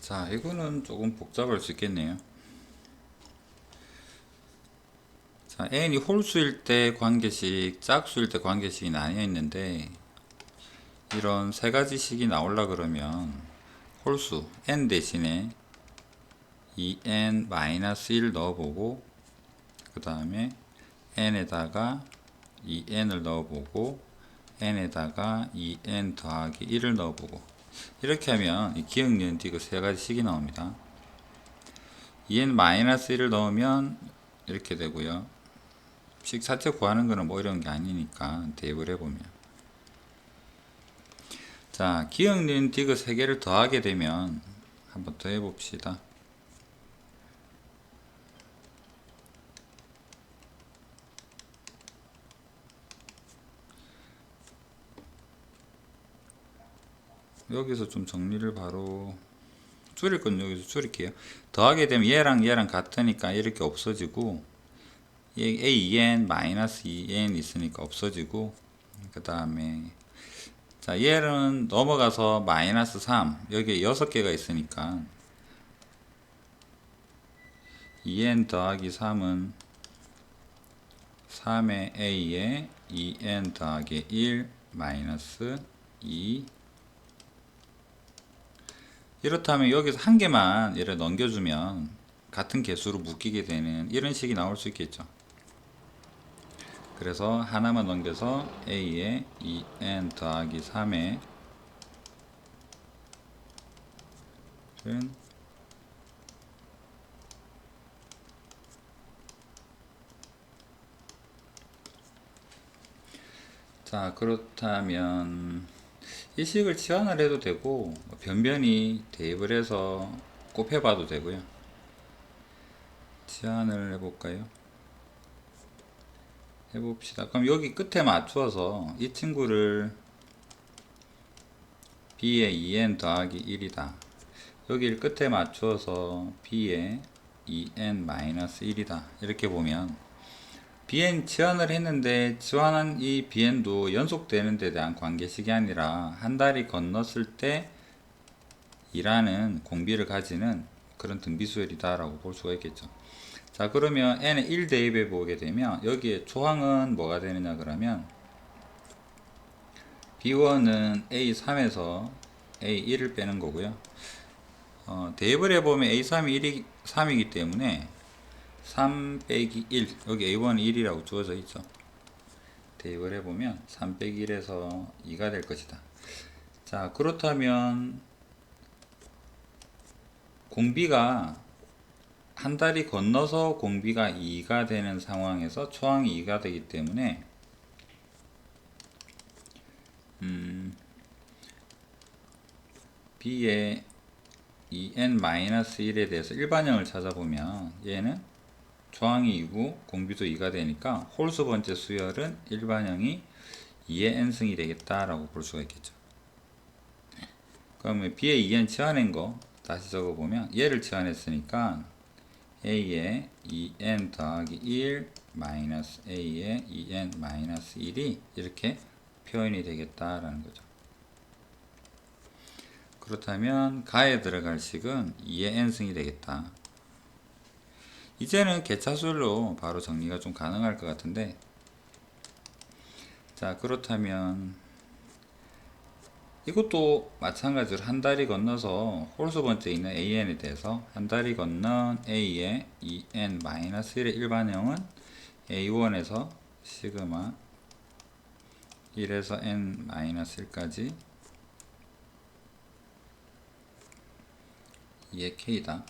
자, 이거는 조금 복잡할 수 있겠네요. 자, n이 홀수일 때 관계식, 짝수일 때 관계식이 나뉘어 있는데, 이런 세 가지 식이 나오려 그러면 홀수 n 대신에 2n-1 넣어보고, 그 다음에 n에다가 2n을 넣어보고, n에다가 2n 더하기 1을 넣어보고, 이렇게 하면 이 기억, 니은, 디귿 세 가지 식이 나옵니다. 2n-1을 넣으면 이렇게 되고요. 식 자체 구하는 거는 뭐 이런 게 아니니까 대입을 해보면, 자, 기억, 니은, 디귿 세 개를 더하게 되면 한번 더 해봅시다. 여기서 좀 정리를 바로 줄일 건 여기서 줄일게요. 더하게 되면 얘랑 얘랑 같으니까 이렇게 없어지고, a2n 마이너스 2n 있으니까 없어지고, 그 다음에 자, 얘는 넘어가서 마이너스 3, 여기에 6개가 있으니까 2n 더하기 3은 3의 a에 2n 더하기 1 마이너스 2. 이렇다면 여기서 한 개만 얘를 넘겨주면 같은 개수로 묶이게 되는 이런 식이 나올 수 있겠죠. 그래서 하나만 넘겨서 a에 2n 더하기 3에 자, 그렇다면 이 식을 치환을 해도 되고 변변히 대입을 해서 곱해봐도 되고요. 치환을 해볼까요? 해봅시다. 그럼 여기 끝에 맞추어서 이 친구를 b에 2n 더하기 1이다. 여기를 끝에 맞추어서 b에 2n-1이다. 이렇게 보면 bn 치환을 했는데 치환한 이 bn도 연속되는 데 대한 관계식이 아니라 한 달이 건넜을 때 이라는 공비를 가지는 그런 등비수열이다 라고 볼 수가 있겠죠. 자, 그러면 n에 1 대입해 보게 되면 여기에 조항은 뭐가 되느냐 그러면 b1은 a3에서 a1을 빼는 거고요. 대입을 해보면 a3이 3이기 때문에 3 빼기 1, 여기 a1은 1이라고 주어져 있죠. 대입을 해보면 3 빼기 1에서 2가 될 것이다. 자, 그렇다면 공비가 한 달이 건너서 공비가 2가 되는 상황에서 초항이 2가 되기 때문에 b의 2n-1에 대해서 일반형을 찾아보면 얘는 초항이 2고 공비도 2가 되니까 홀수 번째 수열은 일반형이 2의 n승이 되겠다라고 볼 수가 있겠죠. 그러면 b의 2n 치환한 거 다시 적어보면 얘를 치환했으니까 a에 2n 더하기 1 마이너스 a에 2n 마이너스 1이 이렇게 표현이 되겠다라는 거죠. 그렇다면 가에 들어갈 식은 2의 n승이 되겠다. 이제는 개차술로 바로 정리가 좀 가능할 것 같은데, 자, 그렇다면 이것도 마찬가지로 한 달이 건너서 홀수 번째에 있는 an에 대해서 한 달이 건넌 a의 2n-1의 일반형은 a1에서 시그마 1에서 n-1까지 2의 k다.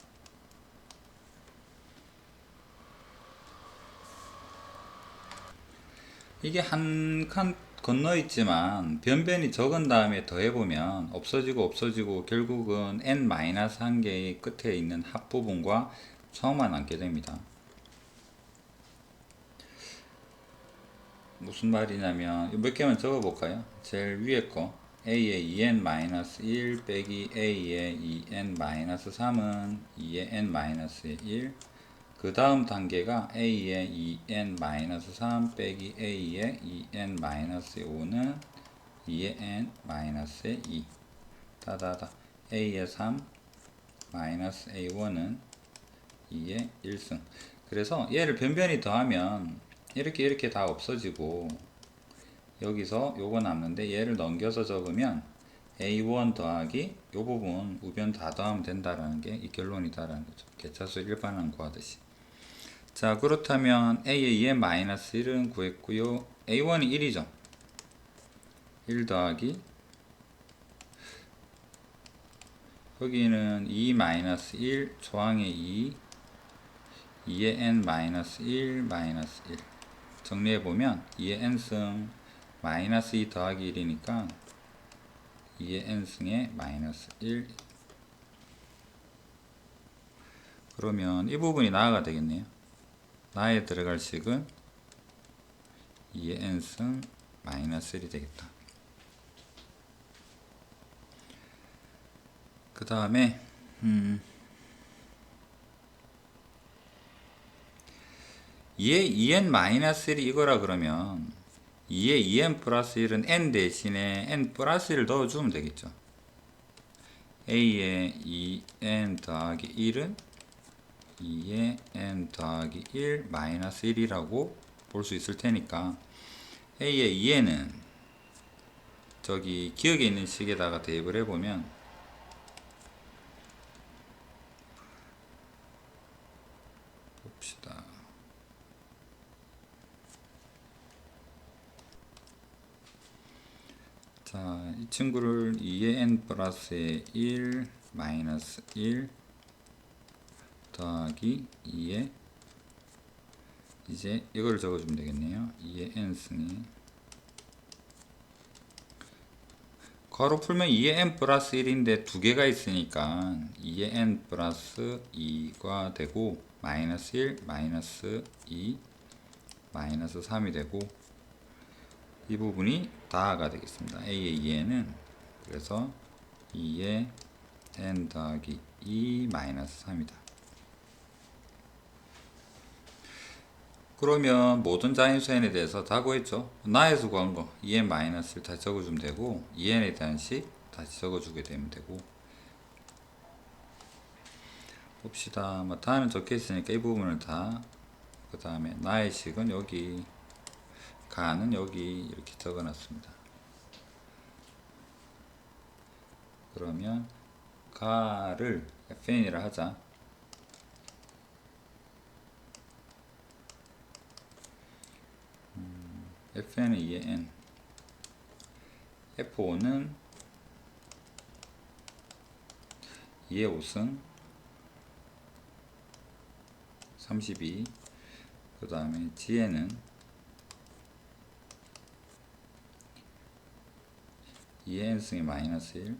이게 한 칸 건너 있지만 변변이 적은 다음에 더해보면 없어지고 결국은 n-1개의 끝에 있는 합부분과 처음만 남게 됩니다. 무슨 말이냐면 몇 개만 적어볼까요? 제일 위에 거 a의 2n-1 빼기 a의 2n-3은 2의 n-1, 그 다음 단계가 a의 2n-3 빼기 a의 2n-5는 2의 n-2 다다다 a의 3 마이너스 A1은 2의 1승. 그래서 얘를 변변히 더하면 이렇게 다 없어지고 여기서 요거 남는데 얘를 넘겨서 적으면 A1 더하기 요 부분 우변 다 더하면 된다라는 게 이 결론이다라는 거죠. 개차수 일반항 구하듯이. 자, 그렇다면 A의 2n-1은 구했고요. A1이 1이죠. 1 더하기 여기는 2-1 조항의 2의 n-1 -1 정리해보면 2의 n승 마이너스 2 더하기 1이니까 2의 n승의 마이너스 1. 그러면 이 부분이 나아가 되겠네요. 나에 들어갈 식은 2의 n승 마이너스 1이 되겠다. 그 다음에 2의 2n-1이 이거라 그러면 2의 2n 플러스 1은 n 대신에 n 플러스 1을 넣어주면 되겠죠. a의 2n 더하기 1은 2의 n 더하기 1 마이너스 1이라고 볼 수 있을 테니까 a의 2n은 저기 기억에 있는 식에다가 대입을 해보면 봅시다. 자, 이 친구를 2의 n 플러스의 1 마이너스 1 더하기 2의 이제 이걸 적어주면 되겠네요. 2의 n승이 괄호 풀면 2의 n 플러스 1인데 두 개가 있으니까 2의 n 플러스 2가 되고 마이너스 1 마이너스 2 마이너스 3이 되고 이 부분이 다가 되겠습니다. a의 2n은 그래서 2의 n 더하기 2 마이너스 3이다. 그러면 모든 자인수 n에 대해서 다 구했죠. 나에서 구한 거 2n 마이너스를 다시 적어주면 되고 2n에 대한 식 다시 적어주게 되면 되고 봅시다. 뭐 다는 적혀 있으니까 이 부분을 다 그 다음에 나의 식은 여기 가는 여기 이렇게 적어 놨습니다. 그러면 가를 fn이라 하자. fn은 2의 n f5는 2의 5승 32 그 다음에 gn은 2의 n승의 마이너스 1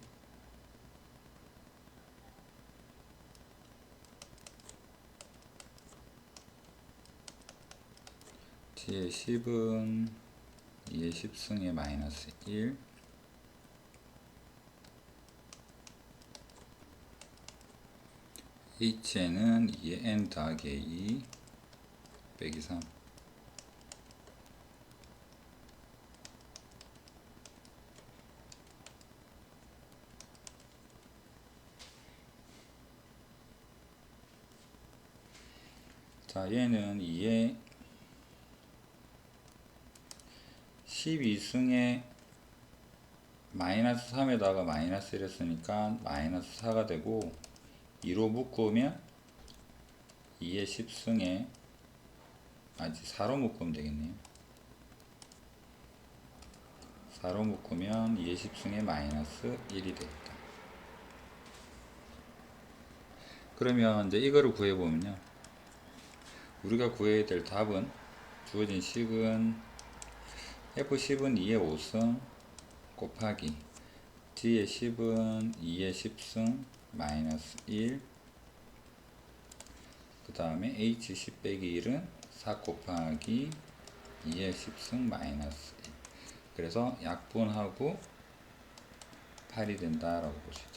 g의 10은 2의 10승의 마이너스 1 h는 2의 n 더하기 a 빼기 3 자, 얘는 2의 12승에 마이너스 3에다가 마이너스 1 했으니까 마이너스 4가 되고 2로 묶으면 2의 10승에 4로 묶으면 되겠네요. 4로 묶으면 2의 10승에 마이너스 1이 되겠다. 그러면 이제 이거를 구해보면요. 우리가 구해야 될 답은 주어진 식은 F10은 2의 5승 곱하기 G의 10은 2의 10승 마이너스 1 그 다음에 H10 빼기 1은 4 곱하기 2의 10승 마이너스 1 그래서 약분하고 8이 된다라고 보시죠.